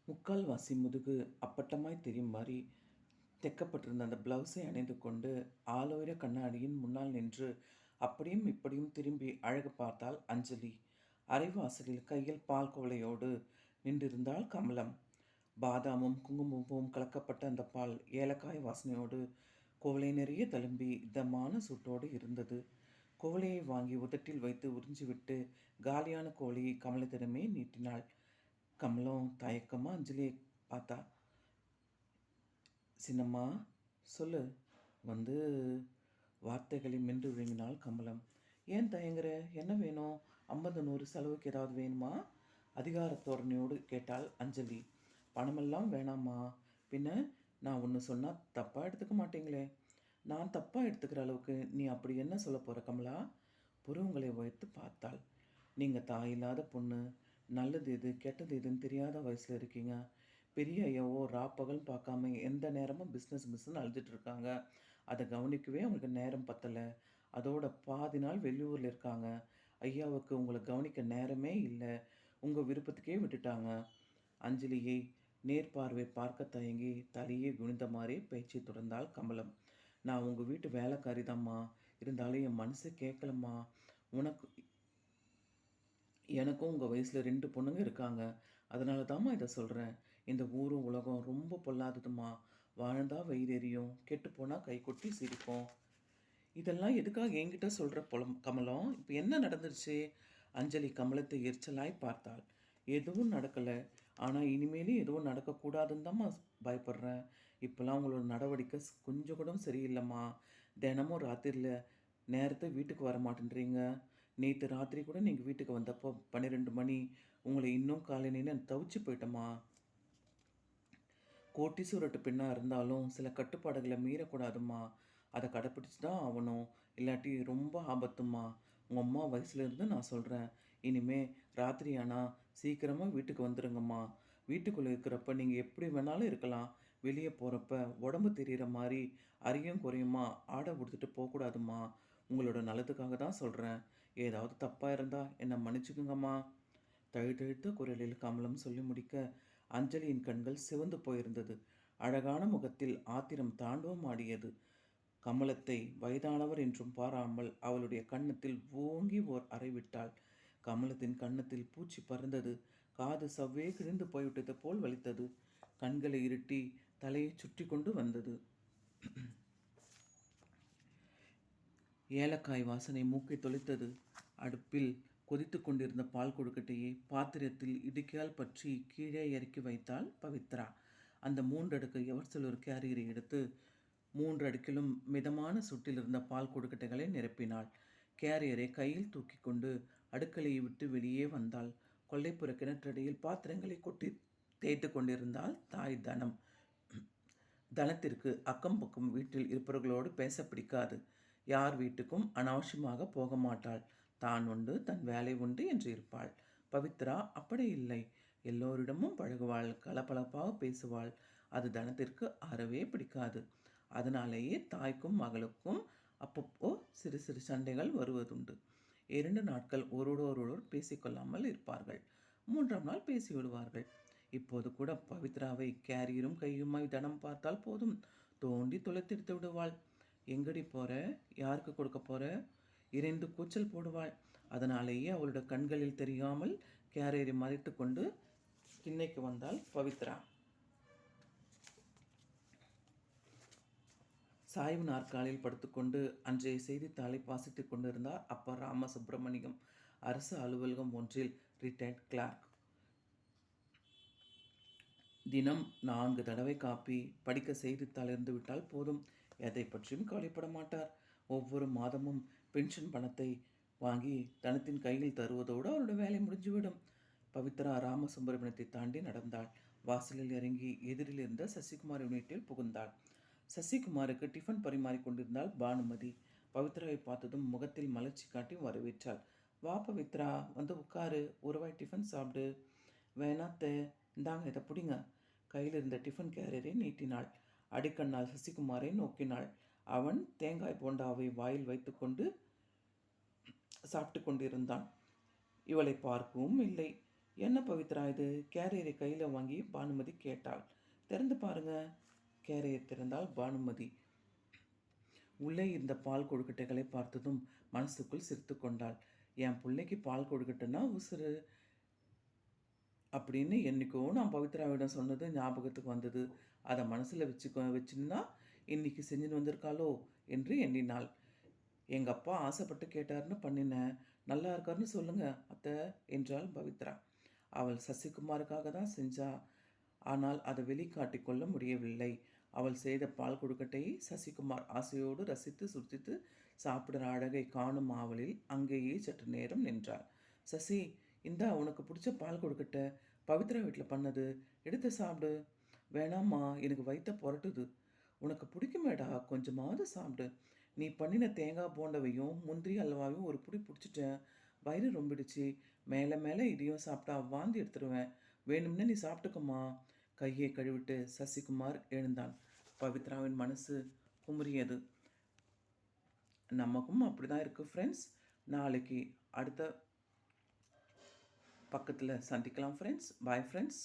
முக்கால்வாசி முதுகு அப்பட்டமாய் தெரியும் மாதிரி தைக்கப்பட்டிருந்த அந்த பிளவுஸை அணிந்து கொண்டு ஆலோயிர கண்ணாடியின் முன்னால் நின்று அப்படியும் இப்படியும் திரும்பி அழகு பார்த்தாள் அஞ்சலி. அரைவாசலில் கையில் பால் குவளையோடு நின்றிருந்தாள் கமலம். பாதாமும் குங்குமமும் கலக்கப்பட்ட அந்த பால் ஏலக்காய் வாசனையோடு குவளை நிறைய தழும்பி இதமான சூட்டோடு இருந்தது. குவளையை வாங்கி உதட்டில் வைத்து உறிஞ்சிவிட்டு காலியான குவளையை கமலத்திடமே நீட்டினாள். கமலம் தயக்கமாக அஞ்சலியை பார்த்தா. சின்னம்மா, சொல்லு. வந்து வார்த்தைகளை மென்று விழுங்கினாள் கமலம். ஏன் தயங்குற? என்ன வேணும்? 50 100 செலவுக்கு ஏதாவது வேணுமா? அதிகாரத்தோரணையோடு கேட்டாள் அஞ்சலி. பணமெல்லாம் வேணாம்மா. பின்ன நான் ஒன்று சொன்னால் தப்பாக எடுத்துக்க மாட்டீங்களே? நான் தப்பாக எடுத்துக்கிற அளவுக்கு நீ அப்படி என்ன சொல்ல போகிற கமலா? புருவங்களை உயர்த்து பார்த்தாள். நீங்கள் தாயில்லாத பொண்ணு. நல்லது எது கெட்டது எதுன்னு தெரியாத வயசில் இருக்கீங்க. பெரிய ஐயாவோ ராப்பகல் பார்க்காம எந்த நேரமும் பிஸ்னஸ்ன்னு அழுதுட்டு இருக்காங்க. அதை கவனிக்கவே அவங்களுக்கு நேரம் பத்தலை. அதோட பாதி நாள் வெளியூரில் இருக்காங்க. ஐயாவுக்கு உங்களை கவனிக்க நேரமே இல்லை. உங்கள் விருப்பத்துக்கே விட்டுட்டாங்க. அஞ்சலியை நேர்பார்வை பார்க்க தயங்கி தலையே குனிந்த மாதிரி பேச்சை தொடர்ந்தாள் கமலம். நான் உங்கள் வீட்டு வேலைக்காரி தாம்மா. இருந்தாலும் என் மனசு கேட்கலம்மா. உனக்கு எனக்கும் உங்கள் வயசில் 2 பொண்ணுங்க இருக்காங்க. அதனால தாம்மா இதை சொல்கிறேன். இந்த ஊரும் உலகம் ரொம்ப பொல்லாததுமா. வாழ்ந்தா வயிறு எரியும், கெட்டுப்போனால் கை கொட்டி சிரிப்போம். இதெல்லாம் எதுக்காக என்கிட்ட சொல்கிற கமலம்? இப்போ என்ன நடந்துருச்சு? அஞ்சலி கமலத்தை எரிச்சலாய் பார்த்தாள். எதுவும் நடக்கலை. ஆனால் இனிமேலும் எதுவும் நடக்கக்கூடாதுன்னு தாம்மா பயப்படுறேன். இப்போல்லாம் உங்களோட நடவடிக்கை கொஞ்சம் கூட சரியில்லைம்மா. தினமும் ராத்திரியில் நேரத்தை வீட்டுக்கு வர மாட்டேன்றீங்க. நேற்று ராத்திரி கூட நீங்கள் வீட்டுக்கு வந்தப்போ 12 மணி. உங்களை இன்னும் காலையில தவிச்சு போயிட்டோம்மா. கோட்டீஸ்வரட்டு பெண்ணாக இருந்தாலும் சில கட்டுப்பாடுகளை மீறக்கூடாதும்மா. அதை கடைப்பிடிச்சி தான் ஆகணும். இல்லாட்டி ரொம்ப ஆபத்தும்மா. உங்கள் அம்மா வயசுலேருந்து நான் சொல்கிறேன். இனிமே ராத்திரி ஆனால் சீக்கிரமாக வீட்டுக்கு வந்துடுங்கம்மா. வீட்டுக்குள்ளே இருக்கிறப்ப நீங்கள் எப்படி வேணாலும் இருக்கலாம். வெளியே போகிறப்ப உடம்பு தெரிகிற மாதிரி அரியும் குறையுமா ஆடை கொடுத்துட்டு போகக்கூடாதும்மா. உங்களோட நல்லதுக்காக தான் சொல்கிறேன். ஏதாவது தப்பாக இருந்தால் என்னை மன்னிச்சுக்குங்கம்மா. தழுதழுத்த குரலில் கமலம் சொல்லி முடிக்க அஞ்சலியின் கண்கள் சிவந்து போயிருந்தது. அழகான முகத்தில் ஆத்திரம் தாண்டவம் ஆடியது. கமலத்தை வயதானவர் என்றும் பாராமல் அவளுடைய கன்னத்தில் ஓங்கி ஓர் அறை விட்டாள். கமலத்தின் கன்னத்தில் பூச்சி பறந்தது. காது சவ்வே கிழிந்து போய்விட்டது போல் வலித்தது. கண்களை இருட்டி தலையை சுற்றி கொண்டு வந்தது. ஏலக்காய் வாசனை மூக்கை தொலைத்தது. அடுப்பில் கொதித்து கொண்டிருந்த பால் கொழுக்கட்டையை பாத்திரத்தில் இடுக்கியால் பற்றி கீழே இறக்கி வைத்தாள் பவித்ரா. அந்த 3 அடுக்கு எவர்சிலர் கேரியரை எடுத்து 3 அடுக்கிலும் மிதமான சுட்டில் இருந்த பால் கொழுக்கட்டைகளை நிரப்பினாள். கேரியரை கையில் தூக்கி கொண்டு அடுக்கலையை விட்டு வெளியே வந்தாள். கொல்லைப்புற கிணற்றடியில் பாத்திரங்களை கொட்டி தேய்த்து கொண்டிருந்தாள் தாய் தனம். தனத்திற்கு அக்கம் பக்கம் வீட்டில் இருப்பவர்களோடு பேச பிடிக்காது. யார் வீட்டுக்கும் அனாவசியமாக போக மாட்டாள். தான் உண்டு, தன் வேலை உண்டு என்று இருப்பாள். பவித்ரா அப்படி இல்லை. எல்லோரிடமும் பழகுவாள், கலப்பலப்பாக பேசுவாள். அது தனத்திற்கு அறவே பிடிக்காது. அதனாலேயே தாய்க்கும் மகளுக்கும் அப்பப்போ சிறு சிறு சண்டைகள் வருவதுண்டு. 2 நாட்கள் ஒருவரோடொருவர் பேசிக்கொள்ளாமல் இருப்பார்கள். 3ஆம் நாள் பேசிவிடுவார்கள். இப்போது கூட பவித்ராவை கேரியரும் கையுமாய் தனம் பார்த்தால் போதும், தோண்டி தொலைத்தெடுத்து விடுவாள். எங்கடி போற? யாருக்கு கொடுக்க போற? இறைந்து கூச்சல் போடுவாள். அதனாலேயே அவளோட கண்களில் தெரியாமல் கேரியரை மறைத்து கொண்டு திண்ணைக்கு வந்தாள் பவித்ரா. சாய்வு நாற்காலில் படுத்துக்கொண்டு அன்றைய செய்தித்தாளை வாசித்து கொண்டிருந்தார் அப்பா ராமசுப்பிரமணியம். அரசு அலுவலகம் ஒன்றில் ரிட்டையர்ட் கிளார்க். தினம் 4 தடவை காப்பி படிக்க செய்தித்தாள் இருந்து விட்டால் போதும். எதை பற்றியும் கவலைப்பட மாட்டார். ஒவ்வொரு மாதமும் பென்ஷன் பணத்தை வாங்கி தனத்தின் கையில் தருவதோடு அவரோட வேலை முடிஞ்சுவிடும். பவித்ரா ராமசுப்பிரமணியத்தை தாண்டி நடந்தாள். வாசலில் இறங்கி எதிரில் இருந்த சசிகுமார் வீட்டில் புகுந்தாள். சசிகுமாருக்கு டிஃபன் பரிமாறி கொண்டிருந்தாள் பானுமதி. பவித்ராவை பார்த்ததும் முகத்தில் மலர்ச்சி காட்டி வரவேற்றாள். வா பவித்ரா, வந்து உட்காரு, ஒரு வாய் டிஃபன் சாப்பிடு. வேணாத்த, இந்தாங்க இதை பிடிங்க. கையில் இருந்த டிஃபன் கேரியரை நீட்டினாள். அடிக்கண்ணால் சசிகுமாரை நோக்கினாள். அவன் தேங்காய் போண்டாவை வாயில் வைத்துக்கொண்டு சாப்பிட்டு கொண்டிருந்தான். இவளை பார்க்கவும் இல்லை. என்ன பவித்ரா இது? கேரியரை கையில் வாங்கி பானுமதி கேட்டாள். திறந்து பாருங்க. கேரியர் திறந்தால் பானுமதி. உள்ளே இருந்த பால் கொழுக்கட்டைகளை பார்த்ததும் மனசுக்குள் சிரித்து கொண்டாள். என் பிள்ளைக்கு பால் கொழுக்கட்டைன்னா உசுறு அப்படின்னு என்றைக்கோ நான் பவித்ராவிடம் சொன்னது ஞாபகத்துக்கு வந்தது. அதை மனசில் வச்சுருந்தா இன்னைக்கு செஞ்சுன்னு வந்திருக்காளோ என்று எண்ணினாள். எங்கள் அப்பா ஆசைப்பட்டு கேட்டார்னு பண்ணினேன். நல்லா இருக்காருன்னு சொல்லுங்க அத்தை என்றாள் பவித்ரா. அவள் சசிகுமாருக்காக தான் செஞ்சா. ஆனால் அதை வெளிக்காட்டி கொள்ள முடியவில்லை. அவள் செய்த பால் கொழுக்கட்டையை சசிகுமார் ஆசையோடு ரசித்து சுற்றித்து சாப்பிடுற அழகை காணும் ஆவலில் அங்கேயே சற்று நேரம் நின்றாள். சசி, இந்தா உனக்கு பிடிச்ச பால் கொழுக்கட்டை, பவித்ரா வீட்டில் பண்ணது, எடுத்து சாப்பிடு. வேணாம்மா, எனக்கு வயிற்ற புரட்டுது. உனக்கு பிடிக்குமேடா, கொஞ்சமாவது சாப்பிடு. நீ பண்ணின தேங்காய் போண்டவையும் முந்திரி அல்வாவையும் ஒரு புடி பிடிச்சிட்டேன். வயிறு ரொம்பிடுச்சு. மேலே மேலே இதையும் சாப்பிட்டா வாந்தி எடுத்துருவேன். வேணும்னே நீ சாப்பிட்டுக்கம்மா. கையை கழுவிட்டு சசிகுமார் எழுந்தான். பவித்ராவின் மனசு குமுறியது. நமக்கும் அப்படி தான் இருக்குது ஃப்ரெண்ட்ஸ். நாளைக்கு அடுத்த பக்கத்தில் சந்திக்கலாம் ஃப்ரெண்ட்ஸ். Bye friends.